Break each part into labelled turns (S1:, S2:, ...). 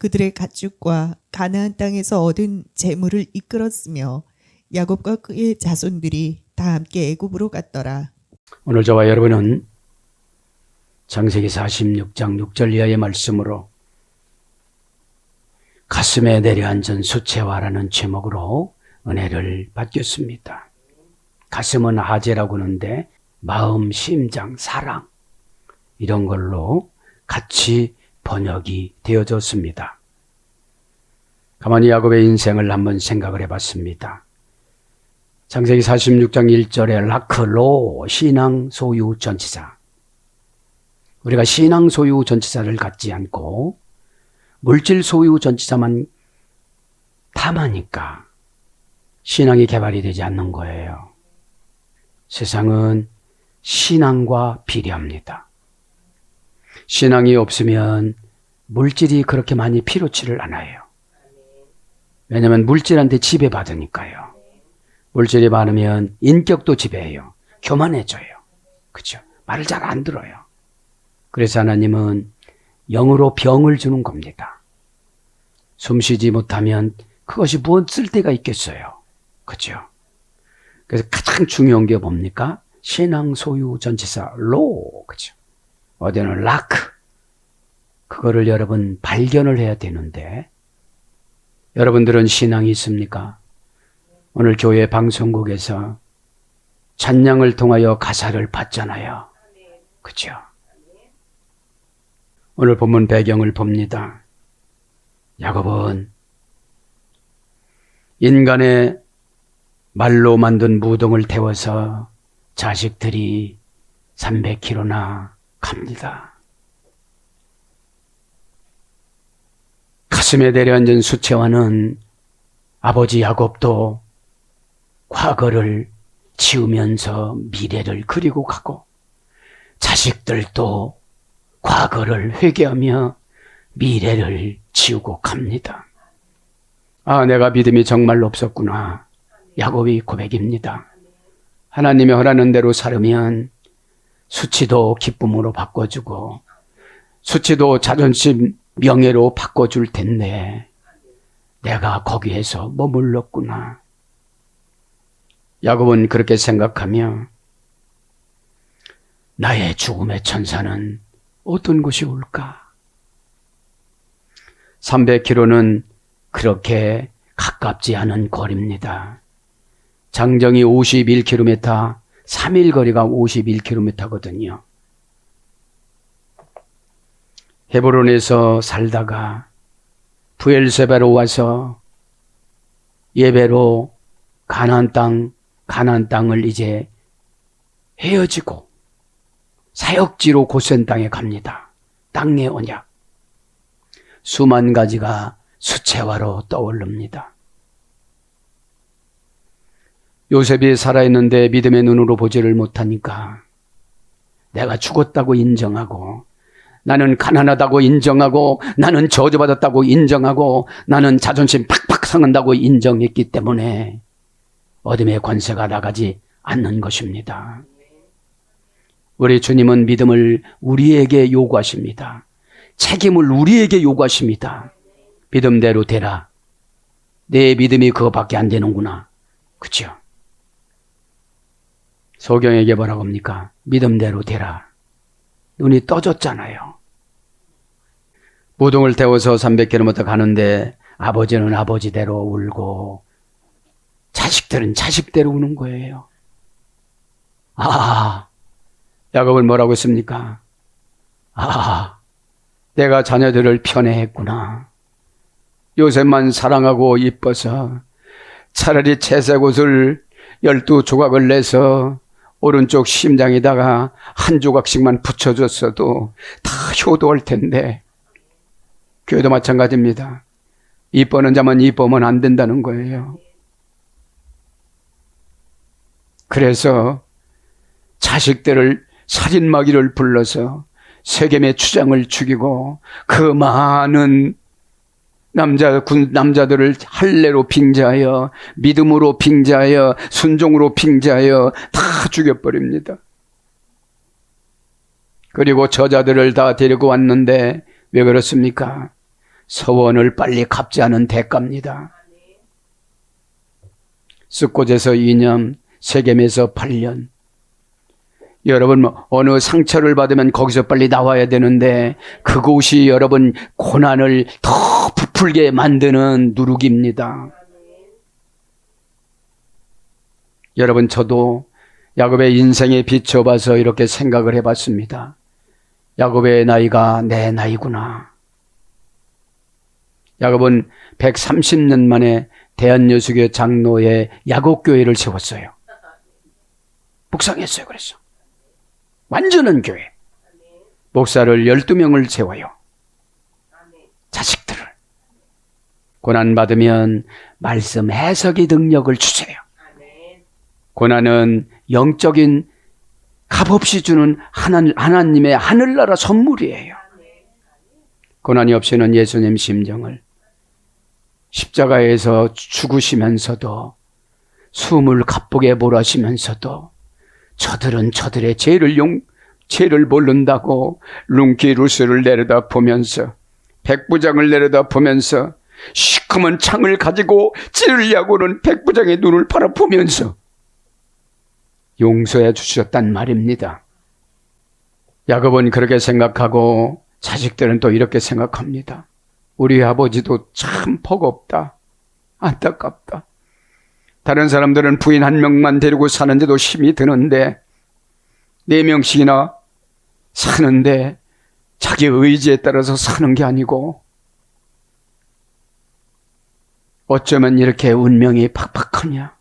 S1: 그들의 가축과 가나안 땅에서 얻은 재물을 이끌었으며 야곱과 그의 자손들이 다 함께 애굽으로 갔더라.
S2: 오늘 저와 여러분은 창세기 46장 6절 이하의 말씀으로 가슴에 내려앉은 수채화라는 제목으로 은혜를 받겠습니다. 가슴은 하재라고 하는데 마음, 심장, 사랑 이런 걸로 같이 번역이 되어졌습니다. 가만히 야곱의 인생을 한번 생각을 해봤습니다. 창세기 46장 1절에 라크로 신앙 소유 전치사. 우리가 신앙 소유 전치사를 갖지 않고 물질 소유 전치사만 탐하니까 신앙이 개발이 되지 않는 거예요. 세상은 신앙과 비례합니다. 신앙이 없으면 물질이 그렇게 많이 필요치를 않아요. 왜냐하면 물질한테 지배받으니까요. 물질이 많으면 인격도 지배해요. 교만해져요. 그렇죠? 말을 잘 안 들어요. 그래서 하나님은 영으로 병을 주는 겁니다. 숨쉬지 못하면 그것이 무엇 쓸데가 있겠어요. 그렇죠? 그래서 가장 중요한 게 뭡니까? 신앙 소유 전치사 로. 그렇죠? 어디는 라크. 그거를 여러분 발견을 해야 되는데 여러분들은 신앙이 있습니까? 오늘 교회 방송국에서 찬양을 통하여 가사를 받잖아요. 그렇죠? 오늘 본문 배경을 봅니다. 야곱은 인간의 말로 만든 무덤을 태워서 자식들이 300km나 갑니다. 가슴에 내려앉은 수채화는 아버지 야곱도 과거를 지우면서 미래를 그리고 가고 자식들도 과거를 회개하며 미래를 지우고 갑니다. 아, 내가 믿음이 정말 없었구나. 야곱이 고백입니다. 하나님이 허락하는 대로 살으면 수치도 기쁨으로 바꿔주고 수치도 자존심, 명예로 바꿔줄 텐데 내가 거기에서 머물렀구나. 야곱은 그렇게 생각하며 나의 죽음의 천사는 어떤 곳이 올까? 300km는 그렇게 가깝지 않은 거리입니다. 장정이 51km, 3일 거리가 51km거든요. 헤브론에서 살다가 부엘세바로 와서 예배로 가나안 땅을 이제 헤어지고 사역지로 고센 땅에 갑니다. 땅의 언약. 수만 가지가 수채화로 떠오릅니다. 요셉이 살아있는데 믿음의 눈으로 보지를 못하니까 내가 죽었다고 인정하고 나는 가난하다고 인정하고 나는 저주받았다고 인정하고 나는 자존심 팍팍 상한다고 인정했기 때문에 어둠의 권세가 나가지 않는 것입니다. 우리 주님은 믿음을 우리에게 요구하십니다. 책임을 우리에게 요구하십니다. 믿음대로 되라. 내 믿음이 그거밖에 안 되는구나. 그렇죠? 소경에게 뭐라고 합니까? 믿음대로 되라. 눈이 떠졌잖아요. 무덤을 태워서 300km 가는데 아버지는 아버지대로 울고 자식들은 자식대로 우는 거예요. 아, 야곱은 뭐라고 했습니까? 아, 내가 자녀들을 편애했구나. 요셉만 사랑하고 이뻐서 차라리 채색 옷을 12조각을 내서 오른쪽 심장에다가 한 조각씩만 붙여줬어도 다 효도할 텐데. 교회도 마찬가지입니다. 이뻐하는 자만 이뻐하면 안 된다는 거예요. 그래서 자식들을 살인마귀를 불러서 세겜의 추장을 죽이고 그 많은 남자들을 할례로 빙자하여 믿음으로 빙자하여 순종으로 빙자하여 다 죽여버립니다. 그리고 저자들을 다 데리고 왔는데 왜 그렇습니까? 서원을 빨리 갚지 않은 대가입니다. 스콧에서 2년, 세겜에서 8년. 여러분, 어느 상처를 받으면 거기서 빨리 나와야 되는데 그곳이 여러분 고난을 더 부풀게 만드는 누룩입니다. 여러분, 저도 야곱의 인생에 비춰봐서 이렇게 생각을 해봤습니다. 야곱의 나이가 내 나이구나. 야곱은 130년 만에 대한여수교 장로의 야곱교회를 세웠어요. 묵상했어요. 그래서 완전한 교회. 목사를 12명을 세워요. 자식들을. 고난받으면 말씀 해석의 능력을 주세요. 고난은 영적인 값없이 주는 하나님의 하늘나라 선물이에요. 고난이 없이는 예수님 심정을 십자가에서 죽으시면서도 숨을 가쁘게 몰아쉬면서도 저들은 저들의 죄를 모른다고 룽키루스를 내려다보면서 백부장을 내려다보면서 시커먼 창을 가지고 찌르려고 하는 백부장의 눈을 바라보면서 용서해 주셨단 말입니다. 야곱은 그렇게 생각하고 자식들은 또 이렇게 생각합니다. 우리 아버지도 참 버겁다. 안타깝다. 다른 사람들은 부인 1명만 데리고 사는데도 힘이 드는데 4명씩이나 사는데 자기 의지에 따라서 사는 게 아니고 어쩌면 이렇게 운명이 팍팍하냐.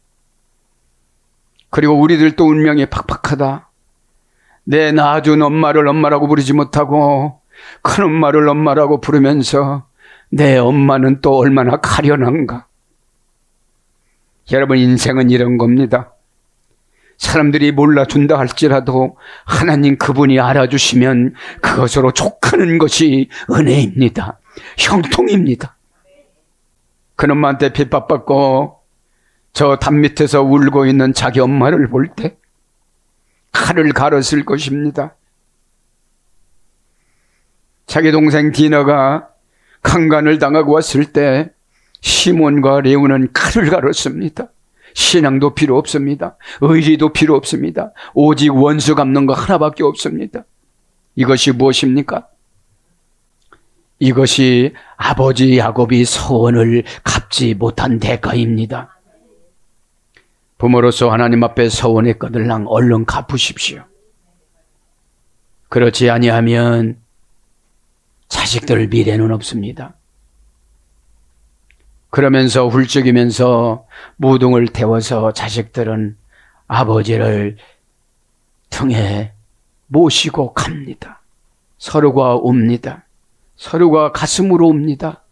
S2: 그리고 우리들도 운명이 팍팍하다. 내 낳아준 엄마를 엄마라고 부르지 못하고 큰엄마를 엄마라고 부르면서 내 엄마는 또 얼마나 가련한가. 여러분, 인생은 이런 겁니다. 사람들이 몰라준다 할지라도 하나님 그분이 알아주시면 그것으로 족하는 것이 은혜입니다. 형통입니다. 큰엄마한테 핍박받고 저 담 밑에서 울고 있는 자기 엄마를 볼 때 칼을 갈았을 것입니다. 자기 동생 디너가 강간을 당하고 왔을 때 시몬과 레오는 칼을 갈았습니다. 신앙도 필요 없습니다. 의리도 필요 없습니다. 오직 원수 갚는 거 하나밖에 없습니다. 이것이 무엇입니까? 이것이 아버지 야곱이 서원을 갚지 못한 대가입니다. 부모로서 하나님 앞에 서원했거들랑 얼른 갚으십시오. 그렇지 아니하면 자식들 미래는 없습니다. 그러면서 훌쩍이면서 무등을 태워서 자식들은 아버지를 등에 모시고 갑니다. 서로가 옵니다. 서로가 가슴으로 옵니다.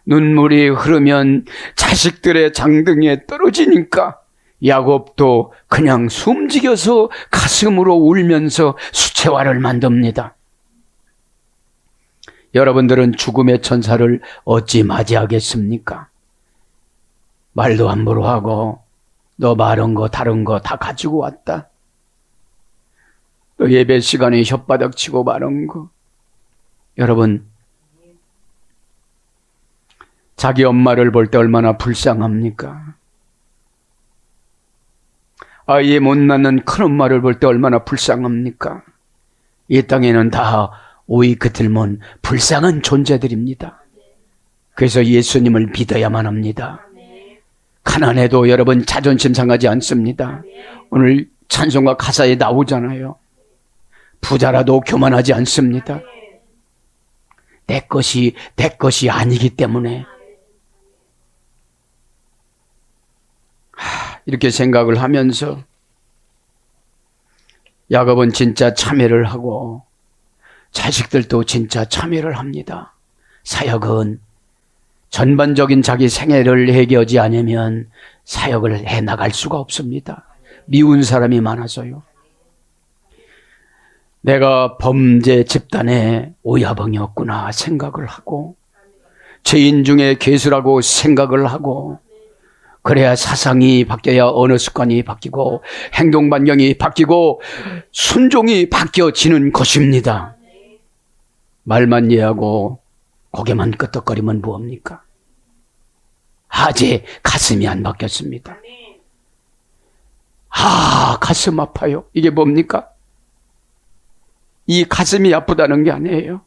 S2: 눈물이 흐르면 자식들의 장등에 떨어지니까 야곱도 그냥 숨지겨서 가슴으로 울면서 수채화를 만듭니다. 여러분들은 죽음의 천사를 어찌 맞이하겠습니까? 말도 함부로 하고 너 마른 거 다른 거 다 가지고 왔다. 너 예배 시간에 혓바닥 치고 마른 거. 여러분, 자기 엄마를 볼 때 얼마나 불쌍합니까? 아이 못 낳는 큰엄마를 볼 때 얼마나 불쌍합니까? 이 땅에는 다 오이 그틀먼 불쌍한 존재들입니다. 그래서 예수님을 믿어야만 합니다. 가난해도 여러분 자존심 상하지 않습니다. 오늘 찬송가 가사에 나오잖아요. 부자라도 교만하지 않습니다. 내 것이 아니기 때문에. 이렇게 생각을 하면서 야곱은 진짜 참회를 하고 자식들도 진짜 참회를 합니다. 사역은 전반적인 자기 생애를 해결하지 않으면 사역을 해나갈 수가 없습니다. 미운 사람이 많아서요. 내가 범죄 집단의 오야벙이었구나 생각을 하고 죄인 중에 괴수라고 생각을 하고 그래야 사상이 바뀌어야 언어 습관이 바뀌고 행동 반경이 바뀌고 순종이 바뀌어지는 것입니다. 말만 이해하고 고개만 끄덕거리면 뭐합니까? 아직 가슴이 안 바뀌었습니다. 가슴 아파요. 이게 뭡니까? 이 가슴이 아프다는 게 아니에요.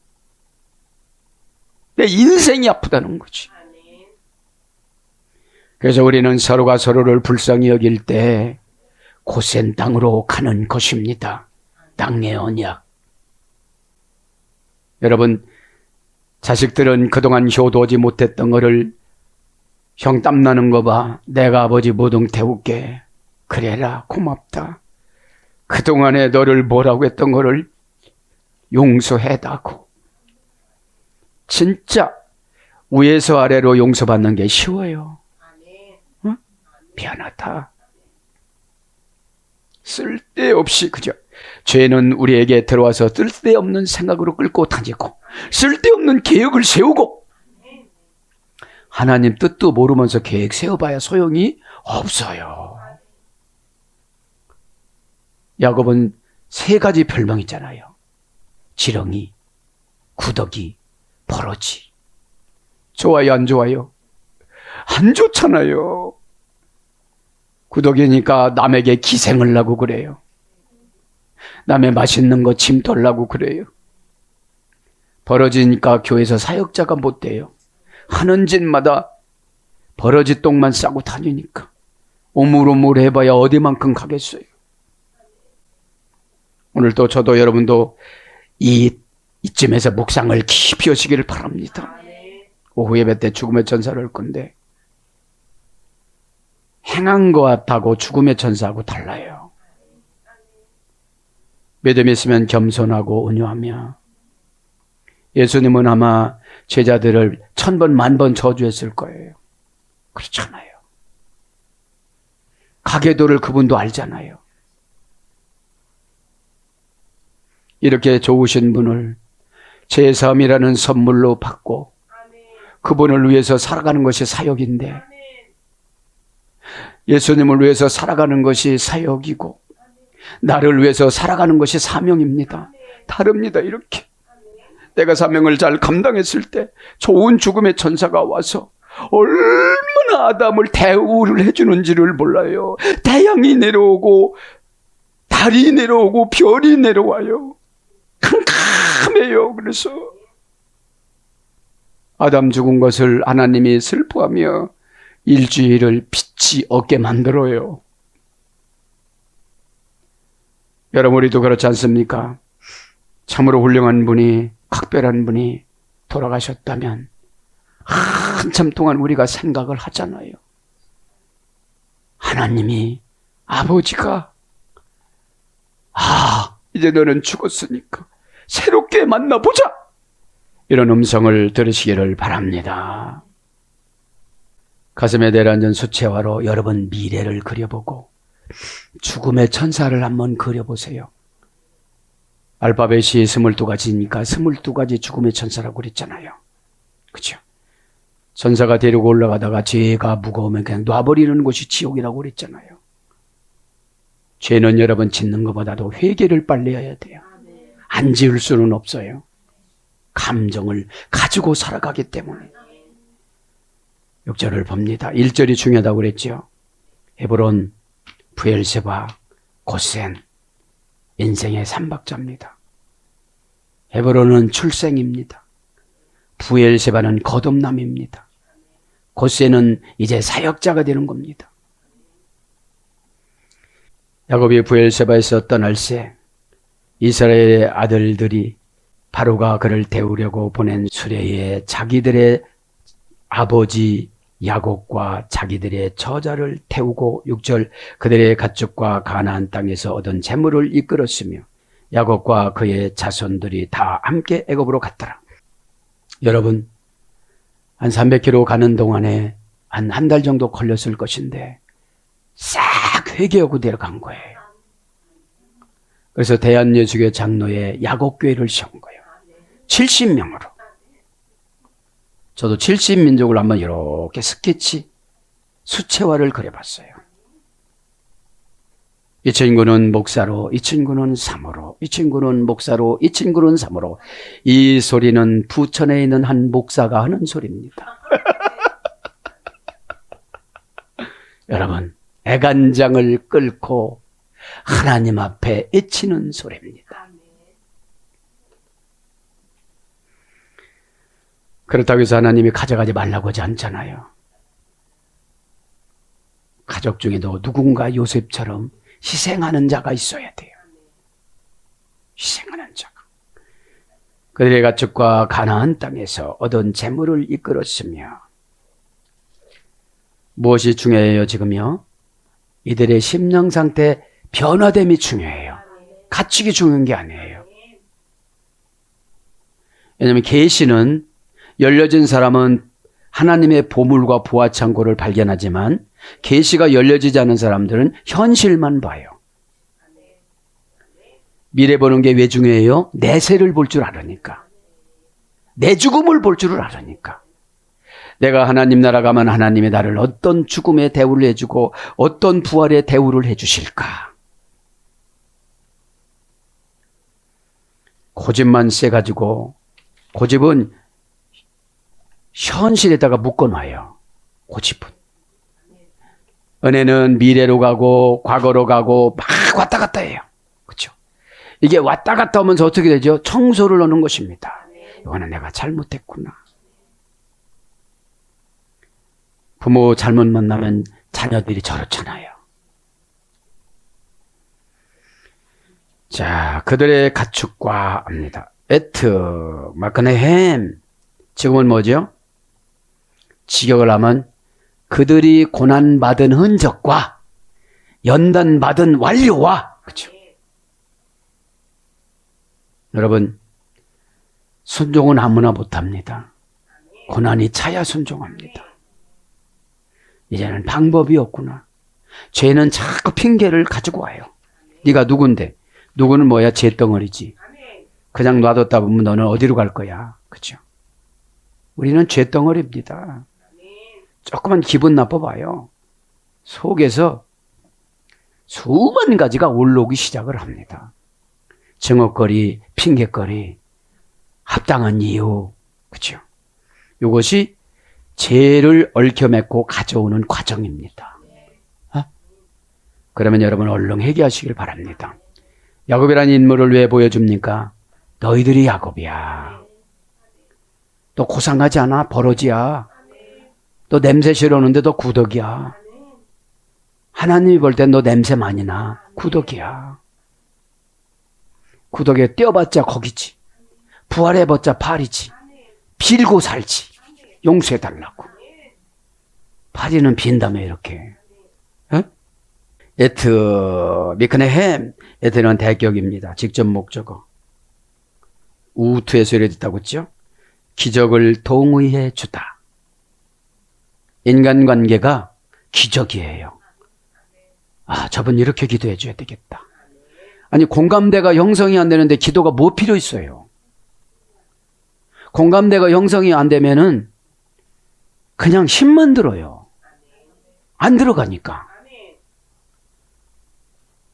S2: 내 인생이 아프다는 거지. 그래서 우리는 서로가 서로를 불쌍히 여길 때 고센 땅으로 가는 것입니다. 땅의 언약. 여러분, 자식들은 그동안 효도하지 못했던 거를 형 땀나는 거 봐. 내가 아버지 모동 태울게. 그래라, 고맙다. 그동안에 너를 뭐라고 했던 거를 용서해다고. 진짜 위에서 아래로 용서받는 게 쉬워요. 응? 미안하다. 쓸데없이, 그죠? 죄는 우리에게 들어와서 쓸데없는 생각으로 끌고 다니고 쓸데없는 계획을 세우고, 하나님 뜻도 모르면서 계획 세워봐야 소용이 없어요. 야곱은 3가지 별명 있잖아요. 지렁이, 구더기, 버러지. 좋아요, 안 좋아요? 안 좋잖아요. 구더기니까 남에게 기생을 하고 그래요. 남의 맛있는 거 침돌라고 그래요. 버러지니까 교회에서 사역자가 못 돼요. 하는 짓마다 버러지 똥만 싸고 다니니까 오물오물 해봐야 어디만큼 가겠어요. 오늘도 저도 여러분도 이쯤에서 묵상을 깊이 하시기를 바랍니다. 오후 예배 때 죽음의 천사를 할 건데, 행한 것하고 죽음의 천사하고 달라요. 믿음이 있으면 겸손하고 온유하며, 예수님은 아마 제자들을 1000번, 10,000번 저주했을 거예요. 그렇잖아요. 가계도를 그분도 알잖아요. 이렇게 좋으신 분을 제사함이라는 선물로 받고 그분을 위해서 살아가는 것이 사역인데, 예수님을 위해서 살아가는 것이 사역이고 나를 위해서 살아가는 것이 사명입니다. 다릅니다. 이렇게 내가 사명을 잘 감당했을 때 좋은 죽음의 천사가 와서 얼마나 아담을 대우를 해주는지를 몰라요. 태양이 내려오고 달이 내려오고 별이 내려와요. 캄캄해요. 그래서 아담 죽은 것을 하나님이 슬퍼하며 일주일을 빛이 없게 만들어요. 여러분, 우리도 그렇지 않습니까? 참으로 훌륭한 분이, 각별한 분이 돌아가셨다면 한참 동안 우리가 생각을 하잖아요. 하나님이, 아버지가 이제 너는 죽었으니까 새롭게 만나보자, 이런 음성을 들으시기를 바랍니다. 가슴에 내려앉은 수채화로 여러분 미래를 그려보고 죽음의 천사를 한번 그려보세요. 알파벳이 22가지니까 22가지 죽음의 천사라고 그랬잖아요. 그렇죠? 천사가 데리고 올라가다가 죄가 무거우면 그냥 놔버리는 곳이 지옥이라고 그랬잖아요. 죄는 여러분 짓는 것보다도 회개를 빨리 해야 돼요. 안 지을 수는 없어요. 감정을 가지고 살아가기 때문에. 6절을 봅니다. 1절이 중요하다고 그랬죠. 헤브론, 브엘세바, 고센, 인생의 3박자입니다. 헤브론은 출생입니다. 브엘세바는 거듭남입니다. 고센은 이제 사역자가 되는 겁니다. 야곱이 브엘세바에서 떠날새 이스라엘의 아들들이 바로가 그를 데우려고 보낸 수레에 자기들의 아버지 야곱과 자기들의 저자를 태우고 6절 그들의 가축과 가나안 땅에서 얻은 재물을 이끌었으며 야곱과 그의 자손들이 다 함께 애굽으로 갔더라. 여러분, 한 300km 가는 동안에 한 달 정도 걸렸을 것인데 싹 회개하고 내려간 거예요. 그래서 대한예수교 장로에 야곱교회를 세운 거예요. 70명으로. 저도 70민족을 한번 이렇게 스케치, 수채화를 그려봤어요. 이 친구는 목사로, 이 친구는 사모로, 이 친구는 목사로, 이 친구는 사모로. 이 소리는 부천에 있는 한 목사가 하는 소리입니다. 여러분, 애간장을 끓고 하나님 앞에 애치는 소리입니다. 그렇다고 해서 하나님이 가져가지 말라고 하지 않잖아요. 가족 중에도 누군가 요셉처럼 희생하는 자가 있어야 돼요. 희생하는 자가. 그들의 가축과 가나안 땅에서 얻은 재물을 이끌었으며, 무엇이 중요해요 지금요? 이들의 심령 상태 변화됨이 중요해요. 가축이 중요한 게 아니에요. 왜냐하면 계시는 열려진 사람은 하나님의 보물과 보화창고를 발견하지만, 계시가 열려지지 않은 사람들은 현실만 봐요. 미래 보는 게 왜 중요해요? 내세를 볼 줄 알으니까. 내 죽음을 볼 줄을 알으니까. 내가 하나님 나라 가면 하나님이 나를 어떤 죽음의 대우를 해주고 어떤 부활의 대우를 해주실까. 고집만 세가지고, 고집은 현실에다가 묶어놔요. 고집은. 은혜는 미래로 가고 과거로 가고 막 왔다 갔다 해요. 그렇죠? 이게 왔다 갔다 하면서 어떻게 되죠? 청소를 하는 것입니다. 이거는 내가 잘못했구나. 부모 잘못 만나면 자녀들이 저렇잖아요. 자, 그들의 가축과 합니다. 에트, 마크네햄. 지금은 뭐죠? 직역을 하면 그들이 고난받은 흔적과 연단받은 완료와, 그렇죠? 여러분, 순종은 아무나 못합니다. 고난이 차야 순종합니다. 이제는 방법이 없구나. 죄는 자꾸 핑계를 가지고 와요. 네가 누군데? 누구는 뭐야? 죄덩어리지. 그냥 놔뒀다 보면 너는 어디로 갈 거야? 그렇죠? 우리는 죄덩어리입니다. 조금만 기분 나빠봐요. 속에서 수만 가지가 올라오기 시작을 합니다. 증오거리, 핑계거리, 합당한 이유, 그렇죠? 이것이 죄를 얽혀맺고 가져오는 과정입니다. 그러면 여러분 얼른 회개하시길 바랍니다. 야곱이라는 인물을 왜 보여줍니까? 너희들이 야곱이야. 너 고상하지 않아? 버러지야. 너 냄새 싫어하는데 너 구덕이야. 하나님이 볼 땐 너 냄새 많이 나. 구덕이야. 구덕에 떼어봤자 거기지. 부활해봤자 팔이지. 빌고 살지. 용서해달라고. 파리는 빈다며 이렇게. 에트 미크네햄. 에트는 대격입니다. 직접 목적어. 우투에서 이랬다고 했죠. 기적을 동의해 주다. 인간관계가 기적이에요. 아, 저분 이렇게 기도해 줘야 되겠다. 아니, 공감대가 형성이 안 되는데 기도가 뭐 필요 있어요? 공감대가 형성이 안 되면은 그냥 힘만 들어요. 안 들어가니까.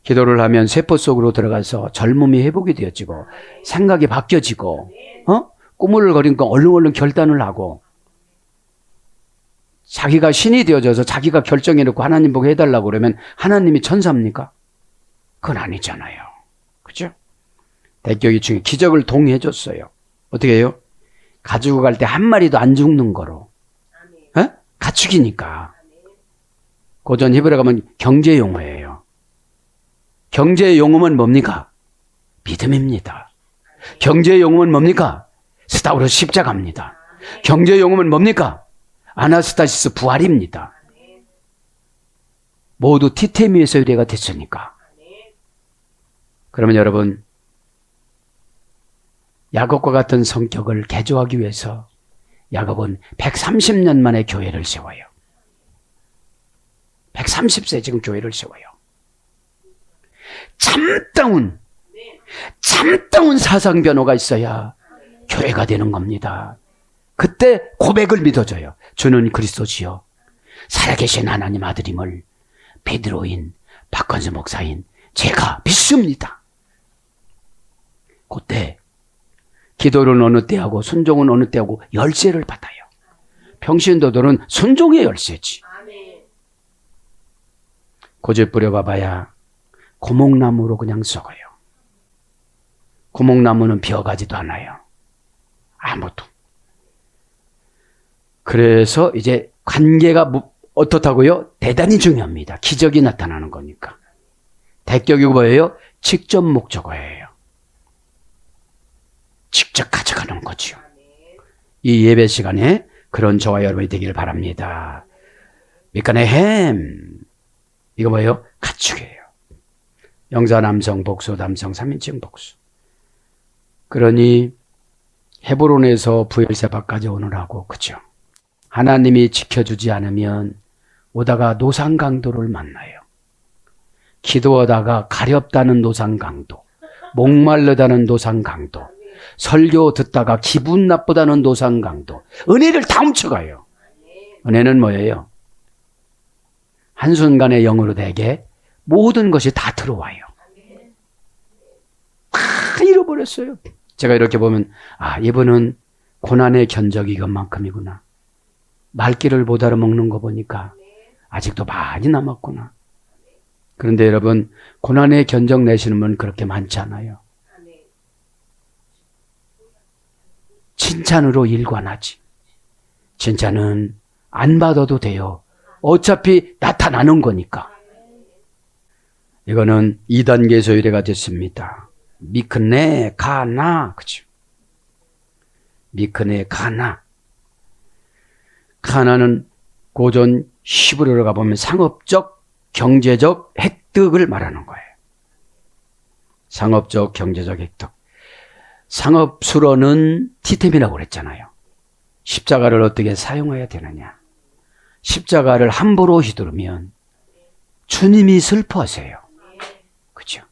S2: 기도를 하면 세포 속으로 들어가서 젊음이 회복이 되어지고 생각이 바뀌어지고 꾸물을 거리니까 얼른 결단을 하고 자기가 신이 되어져서 자기가 결정해놓고 하나님 보고 해달라고 그러면 하나님이 천사입니까? 그건 아니잖아요. 그죠? 대격이 중에 기적을 동의해줬어요. 어떻게 해요? 가지고 갈 때 한 마리도 안 죽는 거로. 가축이니까. 고전 히브리 가면 경제 용어예요. 경제 용어는 뭡니까? 믿음입니다. 경제 용어는 뭡니까? 스타우로스 십자가입니다. 경제 용어는 뭡니까? 아나스타시스 부활입니다. 모두 티테미에서 유래가 됐으니까. 그러면 여러분, 야곱과 같은 성격을 개조하기 위해서 야곱은 130년 만에 교회를 세워요. 130세 지금 교회를 세워요. 참다운 사상 변호가 있어야 교회가 되는 겁니다. 그때 고백을 믿어줘요. 주는 그리스도지요 살아계신 하나님 아들임을 베드로인 박건수 목사인 제가 믿습니다. 그때 기도는 어느 때 하고 순종은 어느 때 하고 열쇠를 받아요. 평신도들은 순종의 열쇠지. 고집 부려봐봐야 고목나무로 그냥 썩어요. 고목나무는 비어가지도 않아요. 아무도. 그래서 이제 관계가 어떻다고요? 대단히 중요합니다. 기적이 나타나는 거니까. 대격이 뭐예요? 직접 목적어예요. 직접 가져가는 거죠. 이 예배 시간에 그런 저와 여러분이 되길 바랍니다. 밑간의 햄. 이거 뭐예요? 가축이에요. 영자 남성 복수, 남성 3인칭 복수. 그러니 헤브론에서 부엘세바까지 오느라고, 그죠? 하나님이 지켜주지 않으면 오다가 노상강도를 만나요. 기도하다가 가렵다는 노상강도, 목말르다는 노상강도, 설교 듣다가 기분 나쁘다는 노상강도, 은혜를 다 훔쳐가요. 은혜는 뭐예요? 한순간의 영으로 내게 모든 것이 다 들어와요. 다 잃어버렸어요. 제가 이렇게 보면, 이분은 고난의 견적이 이것만큼이구나. 말귀를 못 알아먹는 거 보니까 아직도 많이 남았구나. 그런데 여러분, 고난의 견적 내시는 분 그렇게 많지 않아요. 칭찬으로 일관하지. 칭찬은 안 받아도 돼요. 어차피 나타나는 거니까. 이거는 2단계 소유례가 됐습니다. 미크네 가나, 그죠? 미크네 가나. 가나는 고전 히브리어로 가보면 상업적, 경제적 획득을 말하는 거예요. 상업적, 경제적 획득. 상업수로는 티템이라고 그랬잖아요. 십자가를 어떻게 사용해야 되느냐. 십자가를 함부로 휘두르면 주님이 슬퍼하세요. 그렇죠?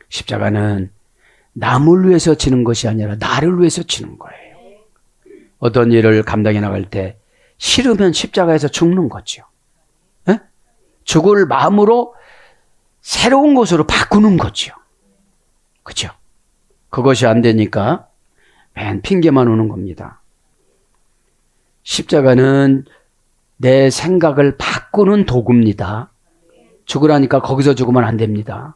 S2: 십자가는 남을 위해서 치는 것이 아니라 나를 위해서 치는 거예요. 어떤 일을 감당해 나갈 때 싫으면 십자가에서 죽는 거죠. 에? 죽을 마음으로 새로운 것으로 바꾸는 거죠. 그렇죠? 그것이 안 되니까 맨 핑계만 오는 겁니다. 십자가는 내 생각을 바꾸는 도구입니다. 죽으라니까 거기서 죽으면 안 됩니다.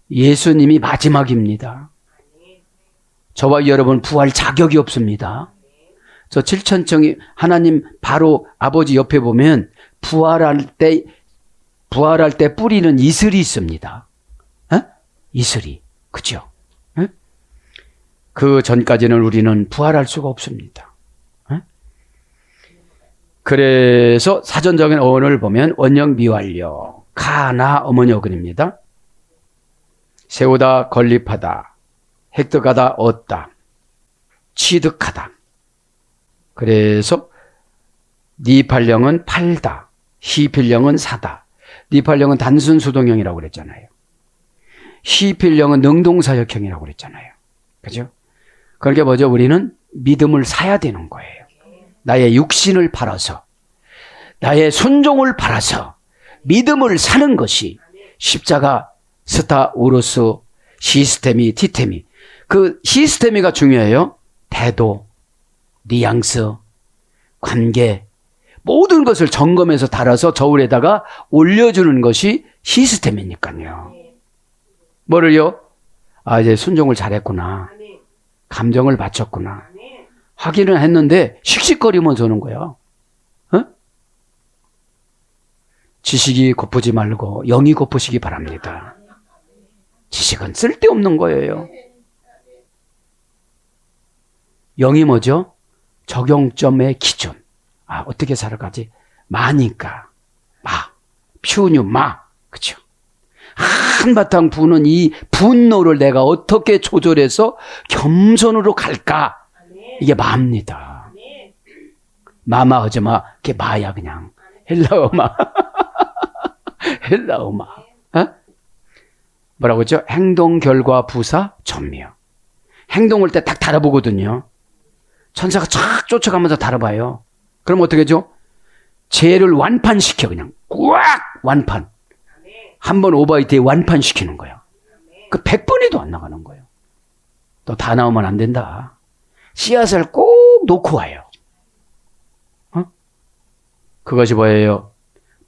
S2: 예수님이 마지막입니다. 저와 여러분 부활 자격이 없습니다. 저 7천층이 하나님 바로 아버지 옆에 보면 부활할 때 뿌리는 이슬이 있습니다. 이슬이. 그죠? 그 전까지는 우리는 부활할 수가 없습니다. 그래서 사전적인 어원을 보면 원형 미완료, 가나 어머니 어근입니다. 세우다, 건립하다, 획득하다, 얻다, 취득하다. 그래서 니팔령은 팔다, 히필령은 사다. 니팔령은 단순 수동형이라고 그랬잖아요. 히필령은 능동사역형이라고 그랬잖아요. 그죠? 그러니까 뭐죠? 우리는 믿음을 사야 되는 거예요. 나의 육신을 팔아서, 나의 순종을 팔아서 믿음을 사는 것이 십자가 스타우로스 시스테미 티테미. 그 시스테미가 중요해요. 태도, 뉘앙스, 관계, 모든 것을 점검해서 달아서 저울에다가 올려주는 것이 시스템이니까요. 뭐를요? 이제 순종을 잘했구나. 감정을 바쳤구나. 확인을 했는데 씩씩거리면서 오는 거야. 지식이 고프지 말고 영이 고프시기 바랍니다. 지식은 쓸데없는 거예요. 영이 뭐죠? 적용점의 기준. 어떻게 살아가지? 마니까. 퓨뉴, 그쵸? 한바탕 부는 이 분노를 내가 어떻게 조절해서 겸손으로 갈까? 이게 마입니다. 마마 하지마. 그게 마야, 그냥. 헬라어마. 헬라어마. 뭐라고 했죠? 행동, 결과, 부사, 전미요. 행동할 때 딱 달아보거든요. 천사가 쫙 쫓아가면서 달아봐요. 그럼 어떻게 하죠? 죄를 완판시켜, 그냥. 꽉! 완판. 한 번 오버할 때 완판시키는 거예요. 그 100번에도 안 나가는 거예요. 또 다 나오면 안 된다. 씨앗을 꼭 놓고 와요. 그것이 뭐예요?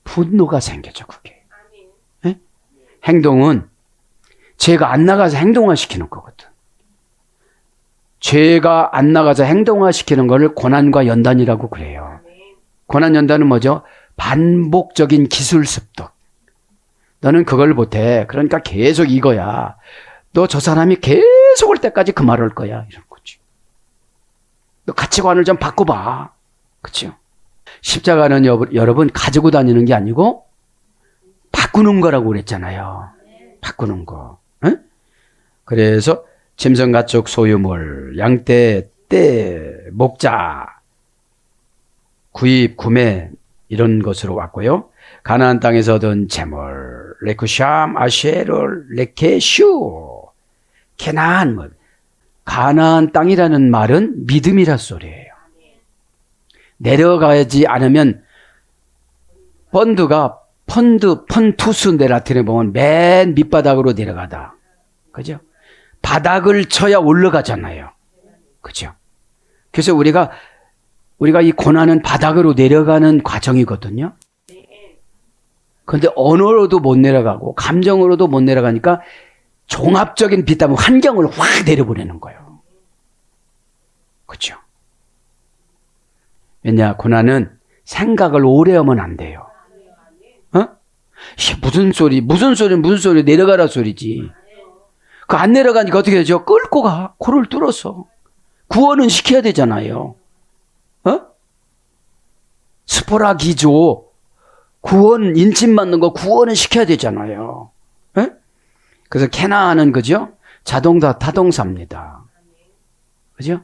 S2: 분노가 생겨져, 그게. 네? 행동은 죄가 안 나가서 행동화시키는 거거든. 죄가 안 나가서 행동화시키는 걸 고난과 연단이라고 그래요. 고난 연단은 뭐죠? 반복적인 기술 습득. 너는 그걸 못해. 그러니까 계속 이거야. 너 저 사람이 계속 올 때까지 그 말을 할 거야. 이런 거지. 너 가치관을 좀 바꿔봐. 그렇죠? 십자가는 여러분 가지고 다니는 게 아니고 바꾸는 거라고 그랬잖아요. 바꾸는 거. 응? 그래서 짐승 가축 소유물, 양떼, 떼, 목자, 구입, 구매 이런 것으로 왔고요. 가나안 땅에서 얻은 재물, 레쿠샴, 아쉐르, 레케슈, 케나안. 가나안 땅이라는 말은 믿음이라 소리예요. 내려가지 않으면 펀투스 네라틴에 보면 맨 밑바닥으로 내려가다. 그죠? 바닥을 쳐야 올라가잖아요. 그죠? 그래서 우리가 이 고난은 바닥으로 내려가는 과정이거든요. 그런데 언어로도 못 내려가고 감정으로도 못 내려가니까 종합적인 비타민 환경을 확 내려보내는 거예요. 그렇죠? 왜냐, 고난은 생각을 오래 하면 안 돼요. 무슨 소리 내려가라 소리지. 그 안 내려가니까 어떻게 되죠? 끌고 가. 코를 뚫어서. 구원은 시켜야 되잖아요. 스포라 기조. 구원, 인침 맞는 거 구원은 시켜야 되잖아요. 그래서 케나안은 그죠? 자동사, 타동사입니다. 그죠?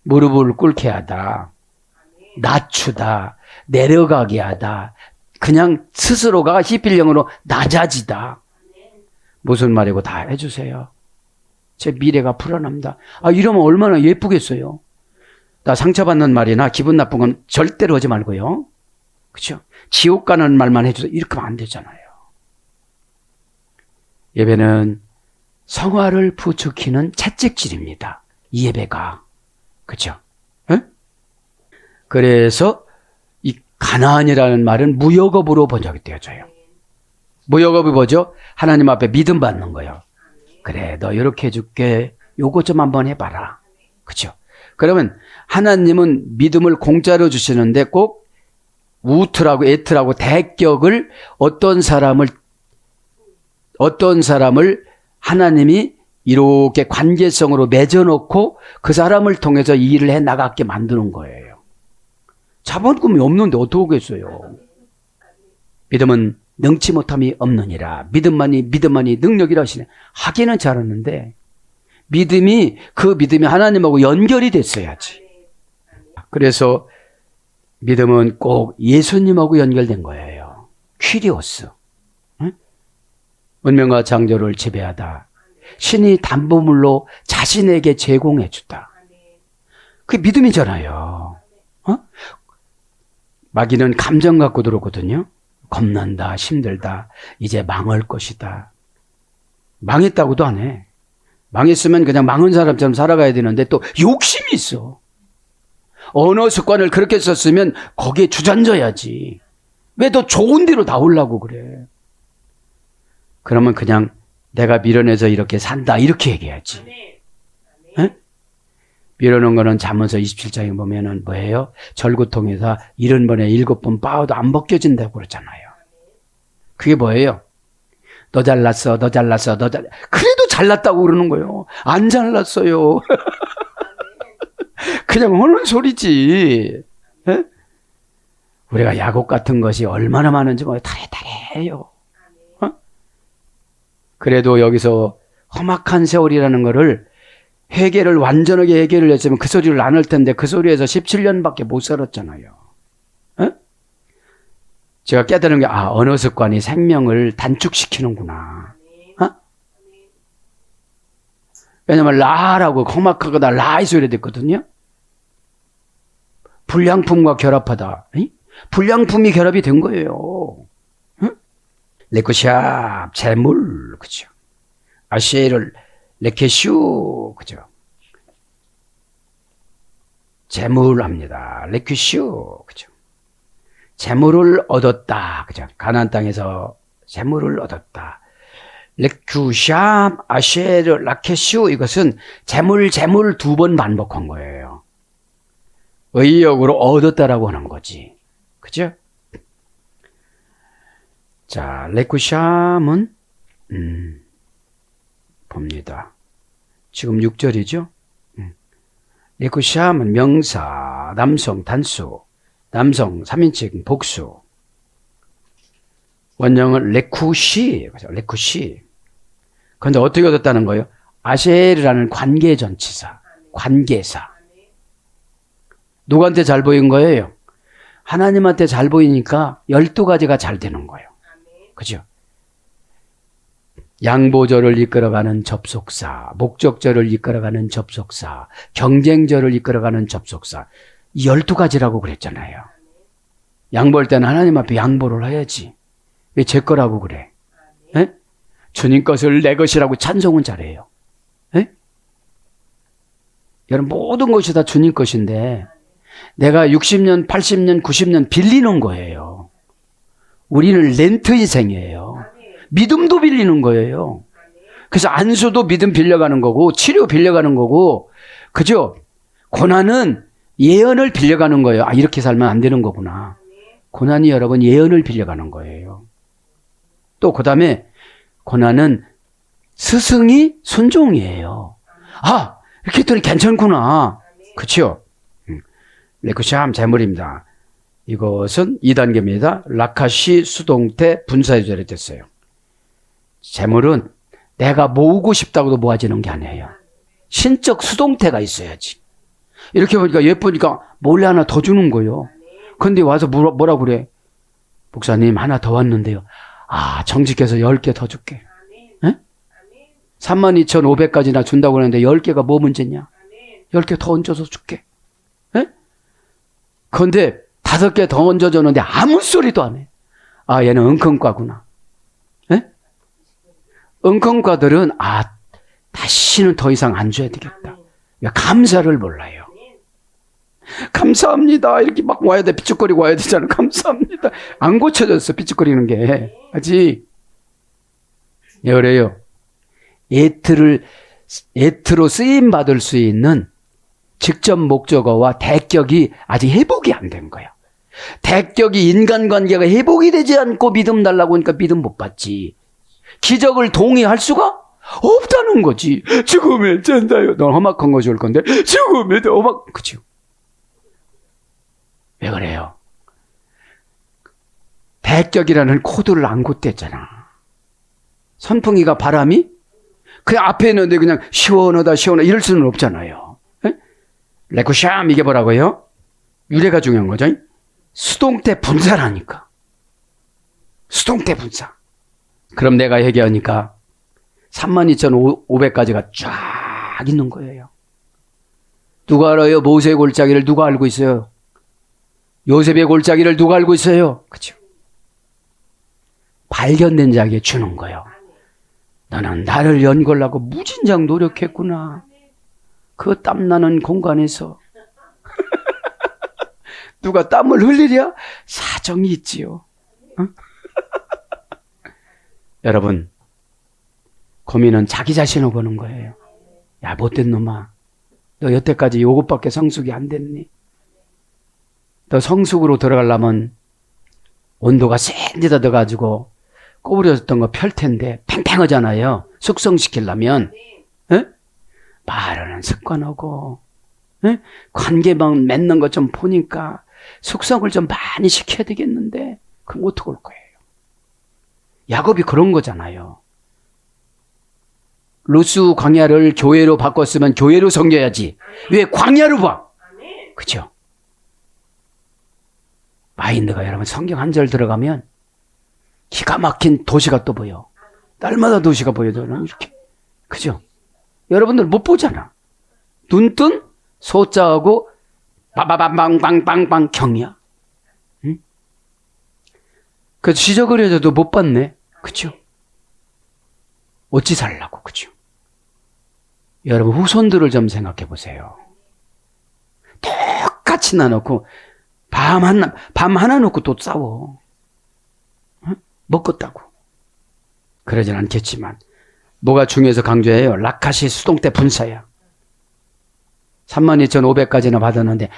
S2: 무릎을 꿇게 하다. 낮추다. 내려가게 하다. 그냥 스스로가 히필령으로 낮아지다. 무슨 말이고 다 해주세요. 제 미래가 불안합니다. 이러면 얼마나 예쁘겠어요. 나 상처받는 말이나 기분 나쁜 건 절대로 하지 말고요. 그렇죠? 지옥 가는 말만 해줘서 이렇게 하면 안 되잖아요. 예배는 성화를 부추기는 채찍질입니다. 이 예배가. 그렇죠? 그래서 이 가나안이라는 말은 무역업으로 번역이 되어져요. 무역업이 뭐죠? 하나님 앞에 믿음 받는 거예요. 그래, 너 이렇게 해줄게. 요거 좀 한번 해봐라. 그렇죠? 그러면 하나님은 믿음을 공짜로 우트라고 에트라고 대격을 어떤 사람을 하나님이 이렇게 관계성으로 맺어놓고 그 사람을 통해서 이 일을 해 나가게 만드는 거예요. 자본금이 없는데 어떡하겠어요? 믿음은 능치 못함이 없느니라. 믿음만이 능력이라 하시네. 하기는 잘하는데 그 믿음이 하나님하고 연결이 됐어야지. 그래서 믿음은 꼭 예수님하고 연결된 거예요. 퀴리오스. 운명과 창조를 지배하다. 신이 담보물로 자신에게 제공해 주다. 그게 믿음이잖아요. 마귀는 감정 갖고 들었거든요. 겁난다, 힘들다, 이제 망할 것이다. 망했다고도 안 해. 망했으면 그냥 망한 사람처럼 살아가야 되는데 또 욕심이 있어. 언어 습관을 그렇게 썼으면 거기에 주저앉아야지. 왜 더 좋은 데로 나오려고 그래? 그러면 그냥 내가 밀어내서 이렇게 산다 이렇게 얘기해야지. 밀어놓은 거는 잠언서 27장에 보면은 뭐예요? 절구통에서 70번에 7번 빻아도 안 벗겨진다고 그러잖아요. 그게 뭐예요? 너 잘났어. 그래도 잘났다고 그러는 거예요. 안 잘났어요. 그냥 하는 소리지. 우리가 야곱 같은 것이 얼마나 많은지 다해요. 그래도 여기서 험악한 세월이라는 거를 완전하게 해결을 했으면 그 소리를 안 할 텐데 그 소리에서 17년밖에 못 살았잖아요. 제가 깨달은 게 언어 습관이 생명을 단축시키는구나. 왜냐면 라라고 험악하거나 라이 소리 듣거든요. 불량품과 결합하다. 불량품이 결합이 된 거예요. 레쿠샵, 재물, 그죠? 아시에를 레케슈, 그죠? 재물합니다. 레케슈, 그죠? 재물을 얻었다, 그죠? 가나안 땅에서 재물을 얻었다. 레큐샴, 아쉐르, 라케슈, 이것은 재물 두 번 반복한 거예요. 의역으로 얻었다라고 하는 거지. 그죠? 자, 레쿠샴은, 봅니다. 지금 6절이죠? 레쿠샴은 명사, 남성, 단수, 남성, 3인칭, 복수. 원형은 레쿠시, 레쿠시. 그런데 어떻게 얻었다는 거예요? 아쉐르라는 관계전치사, 관계사. 누구한테 잘 보인 거예요? 하나님한테 잘 보이니까 12가지가 잘 되는 거예요. 그죠? 양보절을 이끌어가는 접속사, 목적절을 이끌어가는 접속사, 경쟁절을 이끌어가는 접속사. 이 12가지라고 그랬잖아요. 양보할 때는 하나님 앞에 양보를 해야지. 왜 제 거라고 그래? 에? 주님 것을 내 것이라고 찬송은 잘해요. 에? 여러분 모든 것이 다 주님 것인데 내가 60년, 80년, 90년 빌리는 거예요. 우리는 렌트 인생이에요. 믿음도 빌리는 거예요. 그래서 안수도 믿음 빌려가는 거고 치료 빌려가는 거고 그죠? 고난은 예언을 빌려가는 거예요. 아, 이렇게 살면 안 되는 거구나. 고난이 여러분 예언을 빌려가는 거예요. 또 그 다음에 고난은 스승이 순종이에요. 아, 이렇게 했더니 괜찮구나. 그렇죠? 레쿠샴 재물입니다. 이것은 2단계입니다. 라카시 수동태 분사유절이 됐어요. 재물은 내가 모으고 싶다고도 모아지는 게 아니에요. 신적 수동태가 있어야지. 이렇게 보니까 예쁘니까 몰래 하나 더 주는 거예요. 근데 와서 뭐라 그래? 목사님 하나 더 왔는데요. 아, 정직해서 10개 더 줄게. 에? 32,500까지나 준다고 하는데 10개가 뭐 문제냐? 10개 더 얹어서 줄게. 에? 그런데 5개 더 얹어줬는데 아무 소리도 안 해. 아, 얘는 은컹과구나. 에? 은컹과들은 아, 다시는 더 이상 안 줘야 되겠다. 감사를 몰라요. 감사합니다. 이렇게 막 와야 돼. 삐죽거리고 와야 되잖아. 감사합니다. 안 고쳐졌어. 삐죽거리는 게. 아직. 예, 그래요. 예트로 쓰임받을 수 있는 직접 목적어와 대격이 아직 회복이 안 된 거야. 대격이 인간관계가 회복이 되지 않고 믿음 달라고 하니까 믿음 못 받지. 기적을 동의할 수가 없다는 거지. 죽으면 된다요. 넌 험악한 거 좋을 건데 죽으면 험악. 그치? 왜 그래요? 대격이라는 코드를 안 곧댔잖아. 선풍기가 바람이 그냥 앞에 있는데 그냥 시원하다 이럴 수는 없잖아요. 레쿠샴 이게 뭐라고요? 유래가 중요한 거죠. 수동태 분사라니까. 수동태 분사. 그럼 내가 얘기하니까 32,500가지가 쫙 있는 거예요. 누가 알아요? 모세의 골짜기를 누가 알고 있어요? 요셉의 골짜기를 누가 알고 있어요? 그렇죠? 발견된 자에게 주는 거예요. 너는 나를 연결하고 무진장 노력했구나. 그 땀나는 공간에서 누가 땀을 흘리랴? 사정이 있지요. 어? 여러분, 고민은 자기 자신을 보는 거예요. 야, 못된 놈아. 너 여태까지 요것밖에 성숙이 안 됐니? 너 성숙으로 들어가려면 온도가 센 데다 넣어가지고 꼬부려졌던 거 펼 텐데 팽팽하잖아요. 숙성시키려면. 에? 말하는 습관하고 에? 관계만 맺는 거 좀 보니까 숙성을 좀 많이 시켜야 되겠는데 그럼 어떻게 올 거예요? 야곱이 그런 거잖아요. 루스 광야를 교회로 바꿨으면 교회로 섬겨야지. 왜 광야로 봐? 그죠? 마인드가 여러분 성경 한 절 들어가면 기가 막힌 도시가 또 보여. 날마다 도시가 보여져요. 이렇게. 그죠? 여러분들 못 보잖아. 눈뜬 소자하고 빠바밤빵빵빵빵 경이야. 응? 그 지저 그려져도 못 봤네. 그죠? 어찌 살라고, 그죠? 여러분, 후손들을 좀 생각해 보세요. 똑같이 나놓고, 밤 하나 놓고 또 싸워. 먹겠다고. 그러진 않겠지만, 뭐가 중요해서 강조해요? 라카시 수동태 분사야. 32,500까지나 받았는데,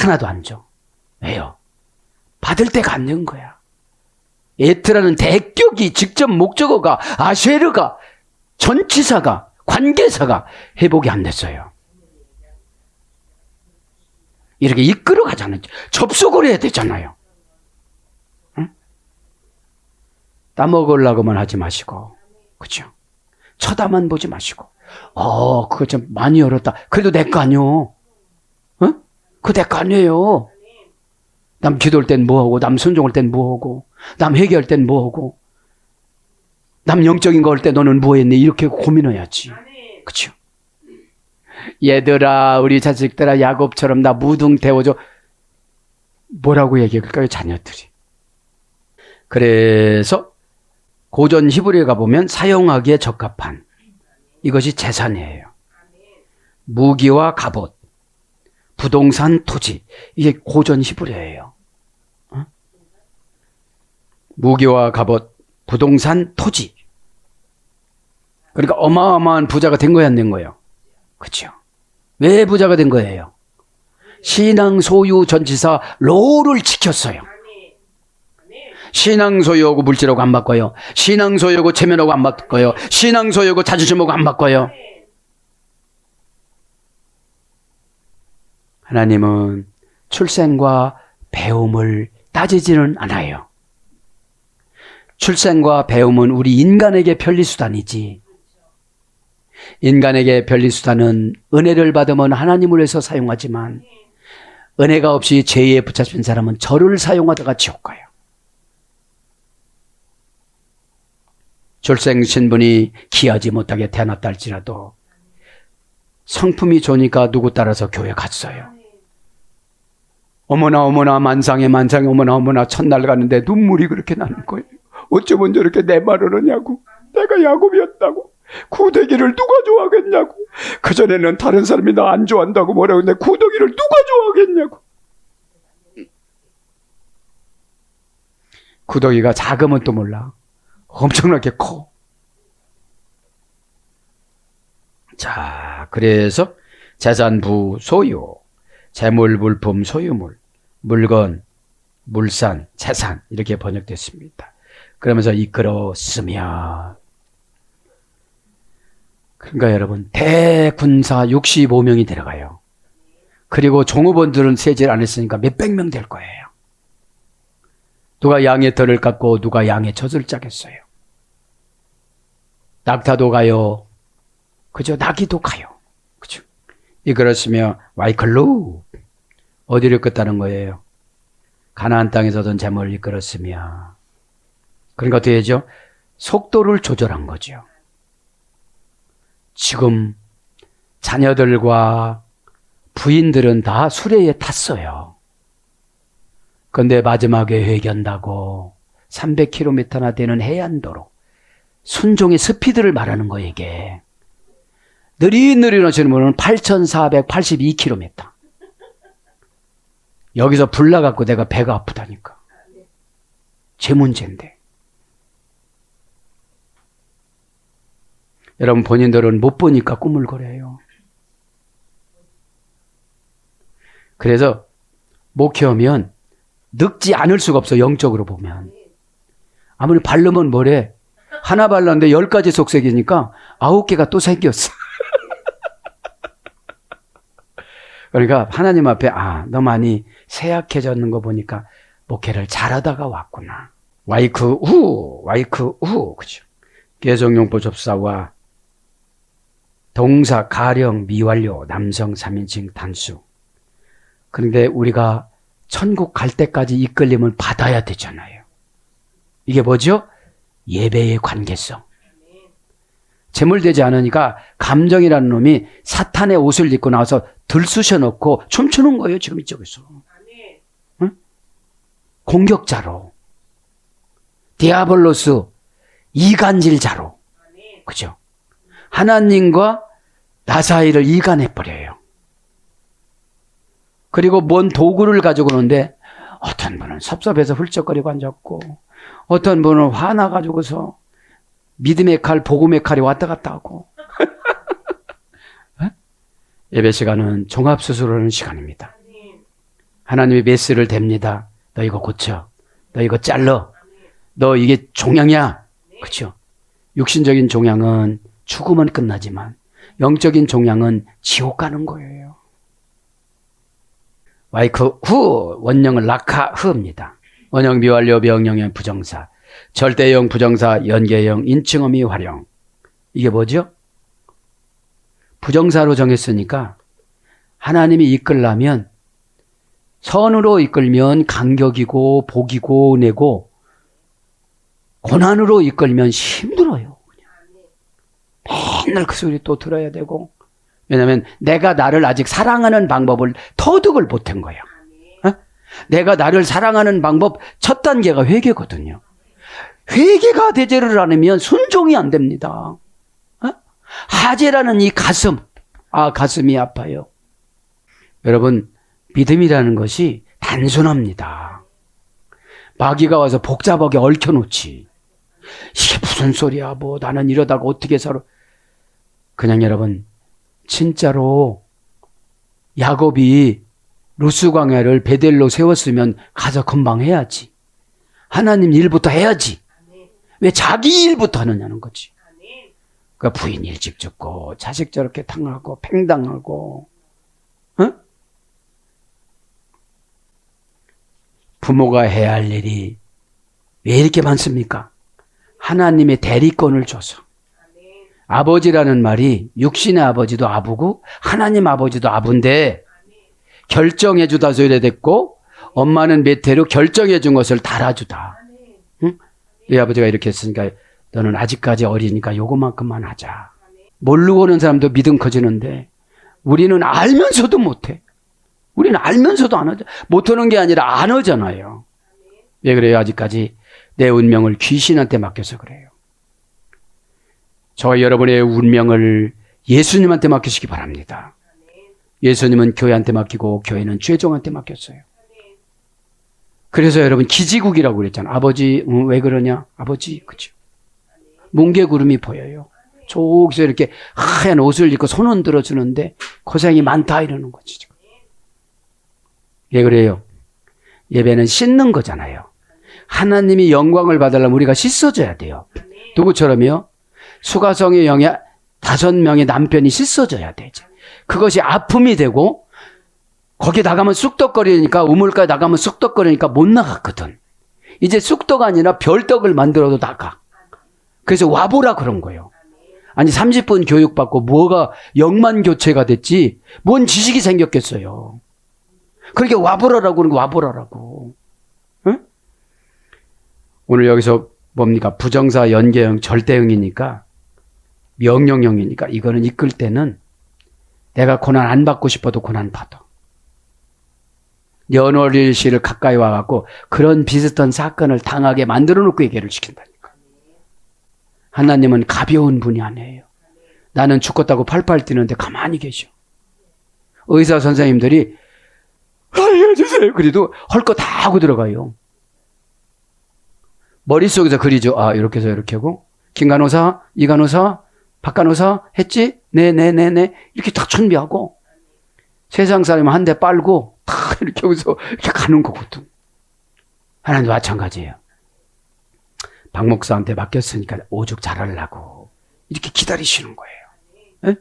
S2: 하나도 안 줘. 왜요? 받을 때가 안 된 거야. 에트라는 대격이 직접 목적어가 아쉐르가 전치사가 관계사가 회복이 안 됐어요. 이렇게 이끌어 가자는 접속을 해야 되잖아요. 응? 따먹으려고만 하지 마시고, 그죠? 쳐다만 보지 마시고, 그거 좀 많이 열었다. 그래도 내 거 아니요. 응? 그거 내 거 아니에요. 남 기도할 땐 뭐하고, 남 순종할 땐 뭐하고, 남 회개할 땐 뭐하고, 남 영적인 거 할 때 너는 뭐했니? 이렇게 고민해야지. 그쵸? 얘들아, 우리 자식들아, 야곱처럼 나 무등 태워줘. 뭐라고 얘기할까요, 자녀들이? 그래서 고전 히브리에 가보면 사용하기에 적합한 이것이 재산이에요. 무기와 갑옷, 부동산, 토지. 이게 고전 히브리어예요. 무기와 갑옷, 부동산, 토지. 그러니까 어마어마한 부자가 된 거야, 안 된 거예요? 그렇죠? 왜 부자가 된 거예요? 신앙 소유 전치사 로를 지켰어요. 신앙 소유하고 물질하고 안 바꿔요. 신앙 소유하고 체면하고 안 바꿔요. 신앙 소유하고 자존심하고 안 바꿔요. 하나님은 출생과 배움을 따지지는 않아요. 출생과 배움은 우리 인간에게 편리수단이지. 인간에게 편리수단은 은혜를 받으면 하나님을 위해서 사용하지만 은혜가 없이 죄에 붙잡힌 사람은 저를 사용하다가 지옥 가요. 출생 신분이 귀하지 못하게 태어났다 할지라도 성품이 좋으니까 누구 따라서 교회 갔어요. 어머나 어머나 만상에 어머나 첫날 가는데 눈물이 그렇게 나는 거예요. 어쩌면 저렇게 내 말을 하냐고. 내가 야곱이었다고. 구더기를 누가 좋아하겠냐고. 그전에는 다른 사람이 나 안 좋아한다고 뭐라고 했는데 구더기를 누가 좋아하겠냐고. 구더기가 작으면 또 몰라. 엄청나게 커. 자, 그래서 재산부 소유, 재물, 물품, 소유물, 물건, 물산, 재산 이렇게 번역됐습니다. 그러면서 이끌었으며 그러니까 여러분 대군사 65명이 들어가요. 그리고 종업원들은 세제를 안 했으니까 몇백 명 될 거예요. 누가 양의 털을 깎고 누가 양의 젖을 짜겠어요. 낙타도 가요. 그죠? 나귀도 가요. 그죠? 이끌었으며 와이클루 어디를 끄다는 거예요? 가나안 땅에서 얻은 재물을 이끌었으며 그러니까 어떻게 되죠? 속도를 조절한 거죠. 지금 자녀들과 부인들은 다 수레에 탔어요. 그런데 마지막에 회견다고 300km나 되는 해안도로 순종의 스피드를 말하는 거예요. 이게 느릿느릿 하시는 분은 8,482km 여기서 불 나갖고 내가 배가 아프다니까. 제 문제인데. 여러분 본인들은 못 보니까 꾸물거려요. 그래서 목회하면 늙지 않을 수가 없어. 영적으로 보면. 아무리 바르면 뭐래. 하나 발랐는데 10가지 속색이니까 9개가 또 생겼어. 그러니까 하나님 앞에 너 많이 쇠약해졌는 거 보니까 목회를 잘하다가 왔구나. 와이크 후 그죠. 개성용법 접사와 동사, 가령, 미완료, 남성 3인칭 단수. 그런데 우리가 천국 갈 때까지 이끌림을 받아야 되잖아요. 이게 뭐죠? 예배의 관계성. 재물되지 않으니까 감정이라는 놈이 사탄의 옷을 입고 나와서 들쑤셔 놓고 춤추는 거예요. 지금 이쪽에서. 응? 공격자로. 디아블로스 이간질자로. 그죠? 하나님과 나 사이를 이간해버려요. 그리고 뭔 도구를 가지고 오는데 어떤 분은 섭섭해서 훌쩍거리고 앉았고 어떤 분은 화나가지고서 믿음의 칼, 복음의 칼이 왔다 갔다 하고 예배 시간은 종합수술하는 시간입니다. 하나님의 메스를 댑니다. 너 이거 고쳐. 너 이거 잘라. 너 이게 종양이야. 그렇죠? 육신적인 종양은 죽으면 끝나지만 영적인 종양은 지옥 가는 거예요. 와이크 후 원형은 라카 흐입니다. 원형 미완료 명령형 부정사 절대형 부정사 연계형 인칭어미 활용. 이게 뭐죠? 부정사로 정했으니까 하나님이 이끌려면 선으로 이끌면 간격이고 복이고 은혜고 고난으로 이끌면 힘들어요. 그냥. 맨날 그 소리 또 들어야 되고 왜냐하면 내가 나를 아직 사랑하는 방법을 터득을 못한 거예요. 어? 내가 나를 사랑하는 방법 첫 단계가 회개거든요. 회개가 되지를 않으면 순종이 안 됩니다. 어? 하제라는 이 가슴, 가슴이 아파요. 여러분 믿음이라는 것이 단순합니다. 마귀가 와서 복잡하게 얽혀놓지. 이게 무슨 소리야 뭐 나는 이러다가 어떻게 살아. 그냥 여러분 진짜로 야곱이 루스 광야를 베델로 세웠으면 가서 금방 해야지. 하나님 일부터 해야지. 왜 자기 일부터 하느냐는 거지. 그러니까 부인 일집 죽고 자식 저렇게 당하고 팽당하고 부모가 해야 할 일이 왜 이렇게 많습니까? 하나님의 대리권을 줘서. 아버지라는 말이 육신의 아버지도 아부고 하나님 아버지도 아부인데 결정해 주다 소리가 됐고 엄마는 메테로 결정해 준 것을 달아주다. 응? 이 아버지가 이렇게 했으니까 너는 아직까지 어리니까 요거만큼만 하자. 모르고 오는 사람도 믿음 커지는데 우리는 알면서도 못해. 우리는 알면서도 안 하죠. 못하는 게 아니라 안 하잖아요. 왜 그래요? 아직까지 내 운명을 귀신한테 맡겨서 그래요. 저와 여러분의 운명을 예수님한테 맡기시기 바랍니다. 예수님은 교회한테 맡기고 교회는 죄종한테 맡겼어요. 그래서 여러분 기지국이라고 그랬잖아요. 아버지 왜 그러냐? 아버지 그죠? 뭉게구름이 보여요. 저기서 이렇게 하얀 옷을 입고 손 흔들어 주는데 고생이 많다 이러는 거지. 왜 그래요? 예배는 씻는 거잖아요. 하나님이 영광을 받으려면 우리가 씻어줘야 돼요. 누구처럼요? 수가성의 영에 5명의 남편이 씻어줘야 되지. 그것이 아픔이 되고 거기 나가면 쑥떡거리니까 우물가에 나가면 쑥떡거리니까 못 나갔거든. 이제 쑥떡 아니라 별떡을 만들어도 나가. 그래서 와보라 그런 거예요. 아니 30분 교육받고 뭐가 영만 교체가 됐지 뭔 지식이 생겼겠어요. 그렇게 와보라라고 그런 거 와보라라고. 응? 오늘 여기서 뭡니까? 부정사 연계형 절대형이니까 명령형이니까 이거는 이끌 때는 내가 고난 안 받고 싶어도 고난 받아. 연월일 씨를 가까이 와갖고 그런 비슷한 사건을 당하게 만들어 놓고 얘기를 시킨다니까. 하나님은 가벼운 분이 아니에요. 나는 죽겠다고 팔팔 뛰는데 가만히 계셔. 의사 선생님들이 알려주세요. 그래도 할 거 다 하고 들어가요. 머릿속에서 그리죠. 이렇게 해서 이렇게 하고 김간호사, 이간호사, 박간호사 했지? 네네네네 이렇게 딱 준비하고 세상 사람 한 대 빨고 다 이렇게 여기서 이렇게 가는 거거든. 하나님도 마찬가지예요. 박 목사한테 맡겼으니까 오죽 잘하려고 이렇게 기다리시는 거예요. 에?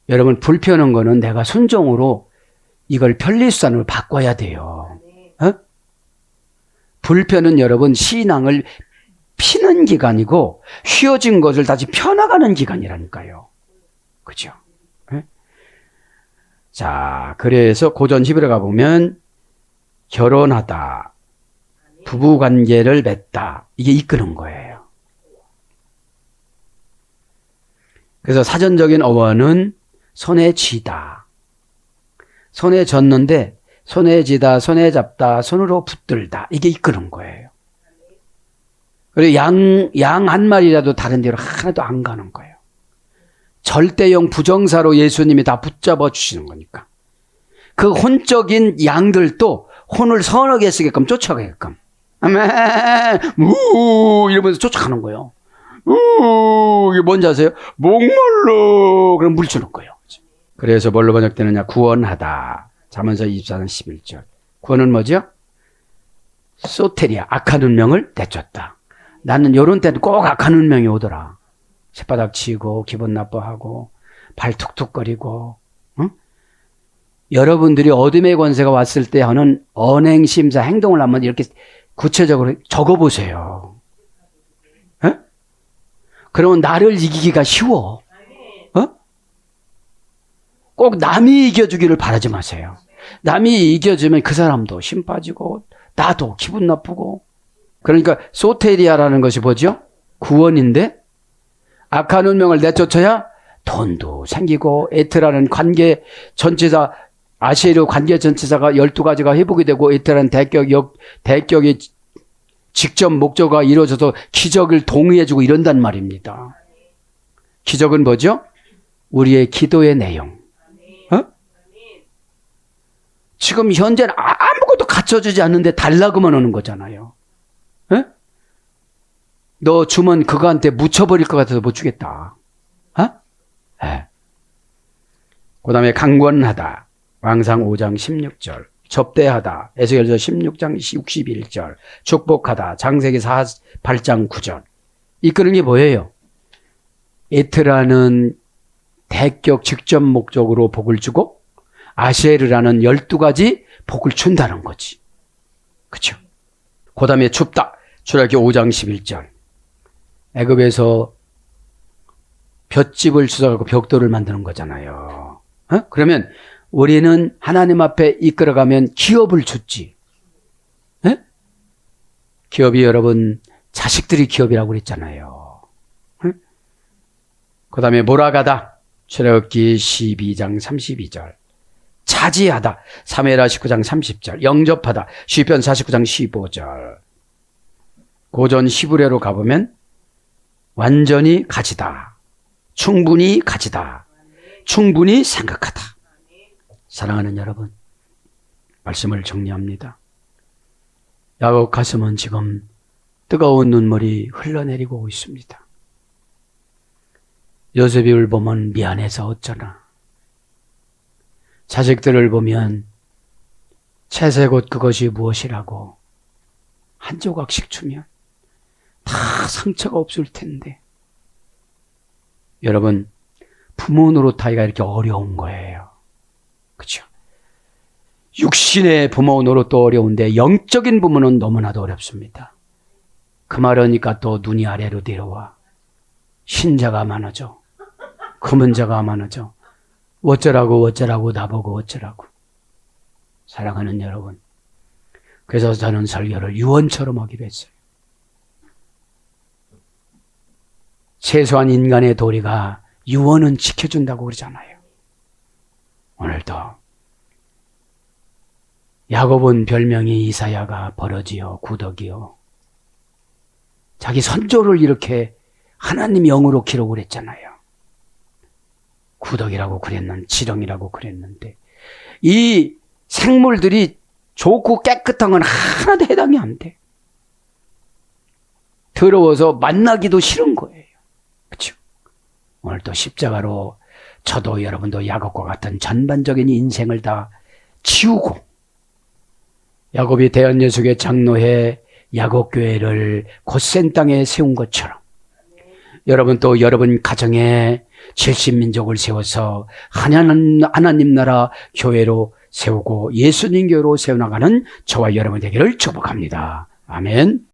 S2: 여러분 불편한 거는 내가 순종으로 이걸 편리수단으로 바꿔야 돼요. 에? 불편은 여러분 신앙을 피는 기간이고 휘어진 것을 다시 펴나가는 기간이라니까요. 그죠? 에? 자, 그래서 고전 히브리서 가보면 결혼하다. 부부관계를 맺다. 이게 이끄는 거예요. 그래서 사전적인 어원은 손에 쥐다. 손에 젓는데 손에 쥐다, 손에 잡다, 손으로 붙들다. 이게 이끄는 거예요. 그리고 양 한 마리라도 다른 데로 하나도 안 가는 거예요. 절대형 부정사로 예수님이 다 붙잡아 주시는 거니까. 그 혼적인 양들도 혼을 선하게 쓰게끔 쫓아가게끔. 아멘, 이러면서 쫓아가는 거예요. 이게 뭔지 아세요? 목말라. 그럼 물 주는 거예요. 그래서 뭘로 번역되느냐? 구원하다. 잠언서 24장 11절. 구원은 뭐죠? 소테리아, 악한 운명을 내쫓다. 나는 요런 때는 꼭 악한 운명이 오더라. 새바닥 치고 기분 나빠하고 발 툭툭거리고. 응? 여러분들이 어둠의 권세가 왔을 때 하는 언행심사 행동을 한번 이렇게 구체적으로 적어보세요. 에? 그러면 나를 이기기가 쉬워. 어? 꼭 남이 이겨주기를 바라지 마세요. 남이 이겨주면 그 사람도 힘 빠지고 나도 기분 나쁘고. 그러니까 소테리아라는 것이 뭐죠? 구원인데 악한 운명을 내쫓아야 돈도 생기고 에트라는 관계 전치사 아시르 관계 전치사가 12가지가 회복이 되고 에트라는 대격의 직접 목적어가 이루어져서 기적을 동의해주고 이런단 말입니다. 기적은 뭐죠? 우리의 기도의 내용. 어? 지금 현재는 아무것도 갖춰주지 않는데 달라고만 오는 거잖아요. 에? 너 주면 그거한테 묻혀버릴 것 같아서 못 주겠다. 어? 네. 그 다음에 강권하다. 왕상 5장 16절. 접대하다. 에스겔서 16장 61절. 축복하다. 창세기 8장 9절. 이끄는 게 뭐예요? 에트라는 대격 직접 목적으로 복을 주고 아셰르라는 12가지 복을 준다는 거지. 그렇죠? 그 다음에 춥다. 출애굽기 5장 11절. 애굽에서 볏집을 주워가고 벽돌을 만드는 거잖아요. 어? 그러면 우리는 하나님 앞에 이끌어가면 기업을 줬지. 에? 기업이 여러분 자식들이 기업이라고 그랬잖아요. 그 다음에 몰아가다. 출애굽기 12장 32절. 차지하다. 사무엘하 19장 30절. 영접하다. 시편 49장 15절. 고전 히브리어로 가보면 완전히 가지다. 충분히 가지다. 충분히 생각하다. 사랑하는 여러분, 말씀을 정리합니다. 야곱 가슴은 지금 뜨거운 눈물이 흘러내리고 있습니다. 요셉을 보면 미안해서 어쩌나. 자식들을 보면 채색옷 그것이 무엇이라고 한 조각씩 주면 다 상처가 없을 텐데. 여러분, 부모 노릇하기가 이렇게 어려운 거예요. 그렇죠? 육신의 부모 노릇도 어려운데 영적인 부모는 너무나도 어렵습니다. 그 말하니까 또 눈이 아래로 내려와. 신자가 많아져. 검은 자가 많아져. 어쩌라고 나보고 어쩌라고. 사랑하는 여러분, 그래서 저는 설교를 유언처럼 하기로 했어요. 최소한 인간의 도리가 유언은 지켜준다고 그러잖아요. 오늘도 야곱은 별명이 이사야가 버러지요 구덕이요. 자기 선조를 이렇게 하나님 영으로 기록을 했잖아요. 구덕이라고 그랬는데 지렁이라고 그랬는데 이 생물들이 좋고 깨끗한 건 하나도 해당이 안 돼. 더러워서 만나기도 싫은 거예요. 그렇죠? 오늘 또 십자가로 저도 여러분도 야곱과 같은 전반적인 인생을 다 지우고 야곱이 대언예수교 장로회 야곱교회를 곧센 땅에 세운 것처럼 여러분 또 여러분 가정에 70민족을 세워서 하나님 나라 교회로 세우고 예수님 교회로 세워나가는 저와 여러분 되기를 축복합니다. 아멘.